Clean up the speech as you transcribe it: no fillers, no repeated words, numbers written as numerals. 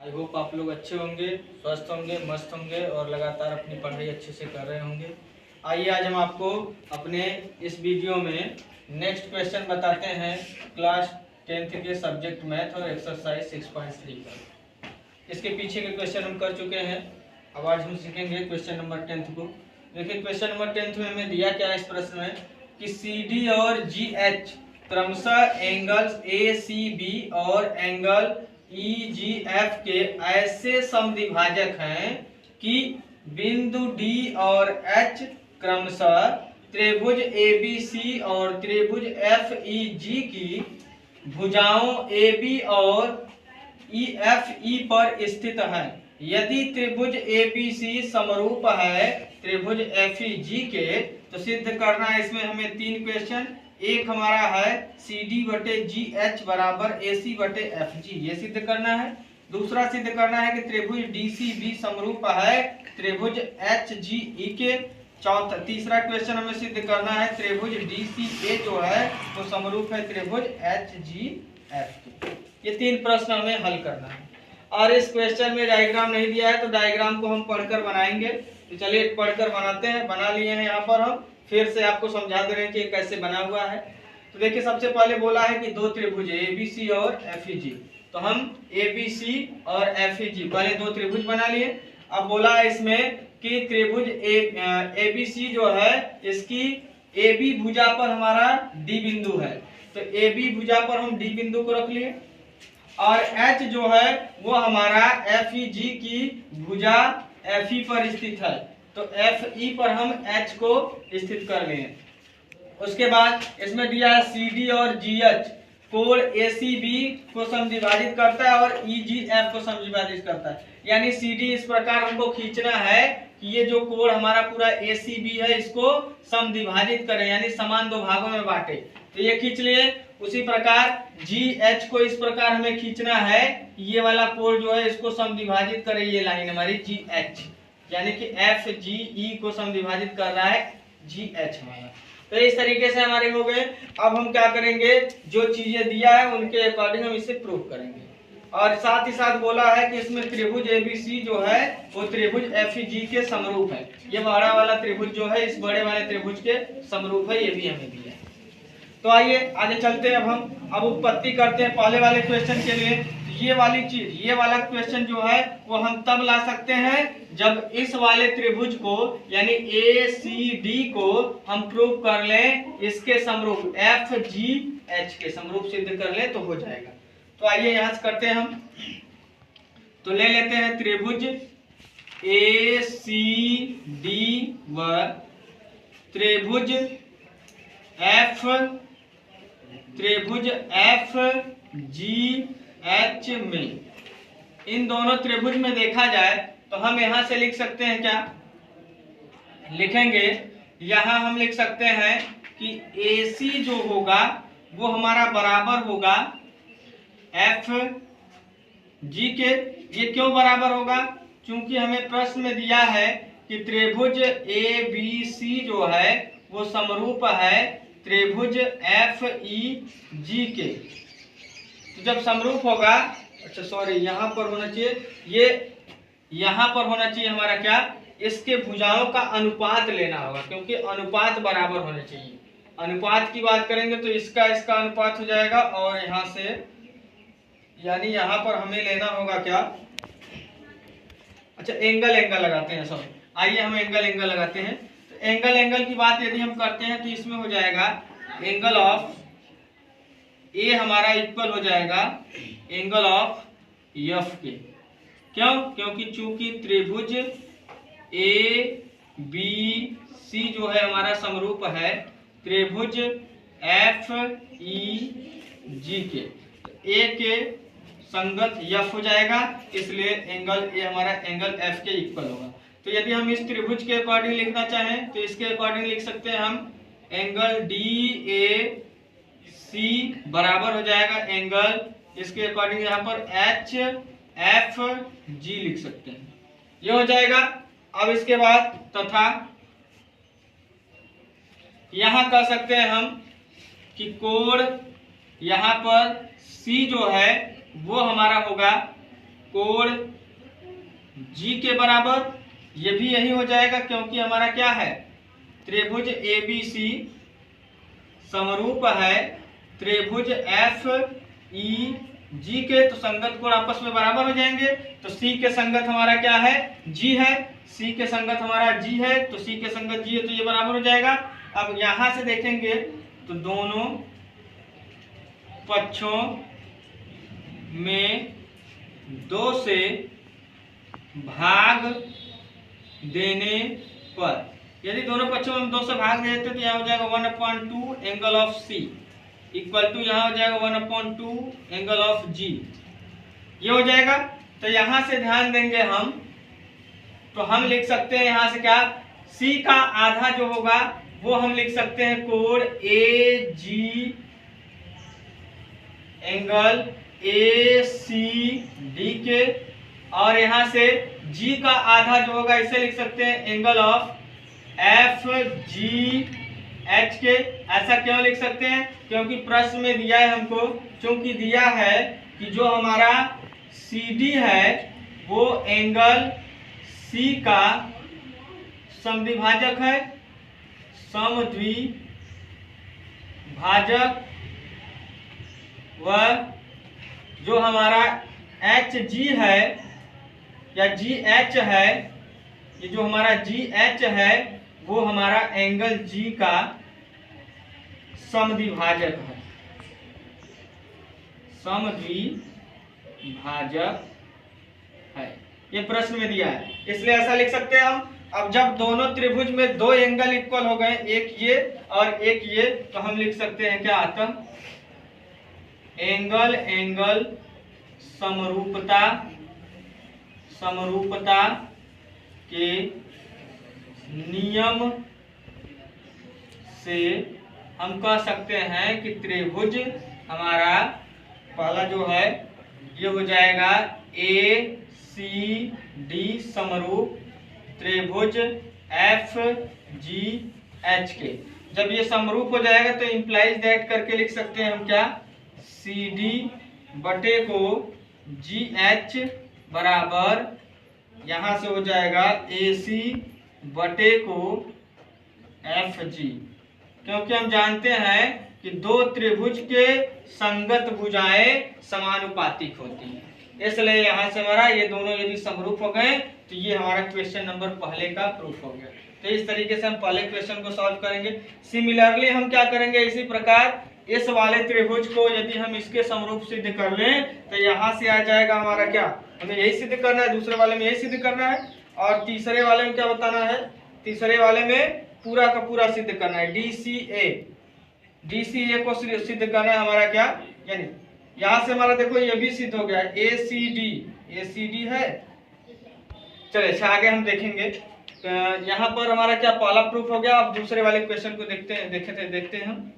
I hope आप लोग अच्छे होंगे, स्वस्थ होंगे, मस्त होंगे और लगातार अपनी पढ़ाई अच्छे से कर रहे होंगे। आइए आज हम आपको अपने इस वीडियो में नेक्स्ट क्वेश्चन बताते हैं क्लास 10th के सब्जेक्ट मैथ और एक्सरसाइज 6.3 का। इसके पीछे के क्वेश्चन हम कर चुके हैं। अब आज हम सीखेंगे क्वेश्चन नंबर 10th को। देखिए क्वेश्चन नंबर 10th में हमें दिया क्या है इस प्रश्न में कि CD और GH क्रमशः एंगल्स ACB और एंगल EGF के ऐसे समद्विभाजक हैं कि बिंदु D और H क्रमशः त्रिभुज ABC और त्रिभुज FEG की भुजाओं AB और EFE पर स्थित है। यदि त्रिभुज ABC समरूप है त्रिभुज FEG के तो सिद्ध करना है। इसमें हमें 3 क्वेश्चन, एक हमारा है CD/GH बराबर AC/FG, ये सिद्ध करना है। दूसरा सिद्ध करना है कि त्रिभुज DCB समरूप है त्रिभुज HGE के। तीसरा क्वेश्चन हमें सिद्ध करना है त्रिभुज DCA जो है वो समरूप है त्रिभुज HGF के। ये 3 प्रश्न हमें हल करना है और इस क्वेश्चन में डायग्राम नहीं दिया है तो डायग्राम को हम पढ़कर बनाएंगे। तो चलिए पढ़कर बनाते हैं। बना लिए हैं यहाँ पर, हम फिर से आपको समझा दे रहे हैं कि कैसे बना हुआ है। तो देखिए सबसे पहले बोला है कि 2 त्रिभुज ABC और FEG, तो हम ABC और FEG पहले 2 त्रिभुज बना लिए। अब बोला है इसमें कि त्रिभुज ABC जो है इसकी AB भुजा पर हमारा D बिंदु है, तो AB भुजा पर हम D बिंदु को रख लिए और H जो है वो हमारा FEG की भुजा FE पर स्थित है, तो FE पर हम H को स्थित कर लिए। उसके बाद इसमें दिया है CD और GH कोण ACB को समद्विभाजित करता है और EGF को समद्विभाजित करता है। यानी CD इस प्रकार हमको खींचना है कि ये जो कोण हमारा पूरा ACB है इसको समद्विभाजित करें, यानी समान 2 भागों में बांटे, तो ये खींच लिए। उसी प्रकार GH को इस प्रकार हमें खींचना है, ये वाला कोण जो है इसको समद्विभाजित करे, ये लाइन हमारी GH, यानी कि FGE को समद्विभाजित कर रहा है GH हमारा। तो इस तरीके से हमारे हो गए। अब हम क्या करेंगे, जो चीजें दिया है उनके अकॉर्डिंग हम इसे प्रूव करेंगे। और साथ ही साथ बोला है कि इसमें त्रिभुज ABC जो है वो त्रिभुज FEG के समरूप है। ये बड़ा वाला त्रिभुज जो है इस बड़े वाले त्रिभुज के समरूप है, ये भी हमें दिया है। तो आइए आगे चलते हैं। अब उत्पत्ति करते हैं पहले वाले क्वेश्चन के लिए। ये वाली चीज, ये वाला क्वेश्चन जो है वो हम तब ला सकते हैं जब इस वाले त्रिभुज को यानी ACD को हम प्रूव कर लें इसके समरूप FGH के समरूप सिद्ध कर लें तो हो जाएगा। तो आइए यहाँ से करते हैं हम। तो ले लेते हैं त्रिभुज ACD व त्रिभुज FGH में, इन दोनों त्रिभुज में देखा जाए तो हम यहां से लिख सकते हैं, क्या लिखेंगे, यहां हम लिख सकते हैं कि AC जो होगा वो हमारा बराबर होगा FG के। ये क्यों बराबर होगा, क्योंकि हमें प्रश्न में दिया है कि त्रिभुज ABC जो है वो समरूप है त्रिभुज FEG के। तो जब समरूप होगा, अच्छा सॉरी यहाँ पर होना चाहिए, ये यहाँ पर होना चाहिए हमारा क्या, इसके भुजाओं का अनुपात लेना होगा, क्योंकि अनुपात बराबर होने चाहिए। अनुपात की बात करेंगे तो इसका अनुपात हो जाएगा और यहाँ से यानी यहाँ पर हमें लेना होगा क्या, अच्छा एंगल लगाते हैं। सॉरी, आइए हम एंगल लगाते हैं। तो एंगल की बात यदि हम करते हैं तो इसमें हो जाएगा एंगल ऑफ A हमारा इक्वल हो जाएगा एंगल ऑफ F के। क्यों, क्योंकि चूंकि त्रिभुज ABC जो है हमारा समरूप है त्रिभुज FEG के, A के संगत F हो जाएगा, इसलिए एंगल A हमारा एंगल F के इक्वल होगा। तो यदि हम इस त्रिभुज के अकॉर्डिंग लिखना चाहें तो इसके अकॉर्डिंग लिख सकते हैं हम एंगल DAC बराबर हो जाएगा एंगल, इसके अकॉर्डिंग यहाँ पर HFG लिख सकते हैं, ये हो जाएगा। अब इसके बाद तथा यहाँ कह सकते हैं हम कि कोण यहाँ पर C जो है वो हमारा होगा कोण जी के बराबर, ये भी यही हो जाएगा क्योंकि हमारा क्या है, त्रिभुज ABC समरूप है त्रिभुज FEG के, तो संगत कोण आपस में बराबर हो जाएंगे। तो C के संगत हमारा क्या है, G है, C के संगत हमारा G है, तो C के संगत G है, तो ये बराबर हो जाएगा। अब यहां से देखेंगे तो दोनों पक्षों में 2 से भाग देने पर, यदि दोनों पक्षों में 2 से भाग देते तो यहाँ हो जाएगा 1/2 angle of C equal to यहाँ हो जाएगा 1/2 एंगल ऑफ G, ये हो जाएगा। तो यहाँ से ध्यान देंगे हम, तो हम लिख सकते हैं यहाँ से क्या, C का आधा जो होगा वो हम लिख सकते हैं कोण AG एंगल ACD के, और यहाँ से G का आधा जो होगा इसे लिख सकते हैं एंगल ऑफ FGH के। ऐसा क्यों लिख सकते हैं, क्योंकि प्रश्न में दिया है हमको, क्योंकि दिया है कि जो हमारा CD है वो एंगल C का समद्विभाजक है, समद्विभाजक, व जो हमारा HG है या GH है, ये जो हमारा GH है वो हमारा एंगल G का समद्विभाजक है, समद्विभाजक है, ये प्रश्न में दिया है, इसलिए ऐसा लिख सकते हैं हम। अब जब दोनों त्रिभुज में 2 एंगल इक्वल हो गए, एक ये और एक ये, तो हम लिख सकते हैं क्या आता, एंगल एंगल समरूपता, समरूपता के नियम से हम कह सकते हैं कि त्रिभुज हमारा पहला जो है ये हो जाएगा ACD समरूप त्रिभुज FGH के। जब ये समरूप हो जाएगा तो इंप्लाइज दैट करके लिख सकते हैं हम क्या, CD बटे को GH बराबर यहां से हो जाएगा AC बटे को FG, क्योंकि हम जानते हैं कि 2 त्रिभुज के संगत भुजाएं समानुपातिक होती हैं, इसलिए यहां से हमारा ये दोनों यदि समरूप हो गए तो ये हमारा क्वेश्चन नंबर पहले का प्रूफ हो गया। तो इस तरीके से हम पहले क्वेश्चन को सॉल्व करेंगे। सिमिलरली हम क्या करेंगे, इसी प्रकार इस वाले त्रिभुज को यदि हम इसके समरूप सिद्ध कर लें तो यहाँ से आ जाएगा हमारा क्या, हमें यही सिद्ध करना है, दूसरे वाले में यही सिद्ध करना है, और तीसरे वाले में क्या बताना है, तीसरे वाले में पूरा का पूरा सिद्ध करना है, DCA को सिद्ध करना है हमारा क्या, यानी यहाँ से हमारा देखो ये भी सिद्ध हो गया, ACD है। चलिए अच्छा आगे हम देखेंगे, तो यहाँ पर हमारा क्या पहला प्रूफ हो गया। अब दूसरे वाले क्वेश्चन को देखते हैं हम।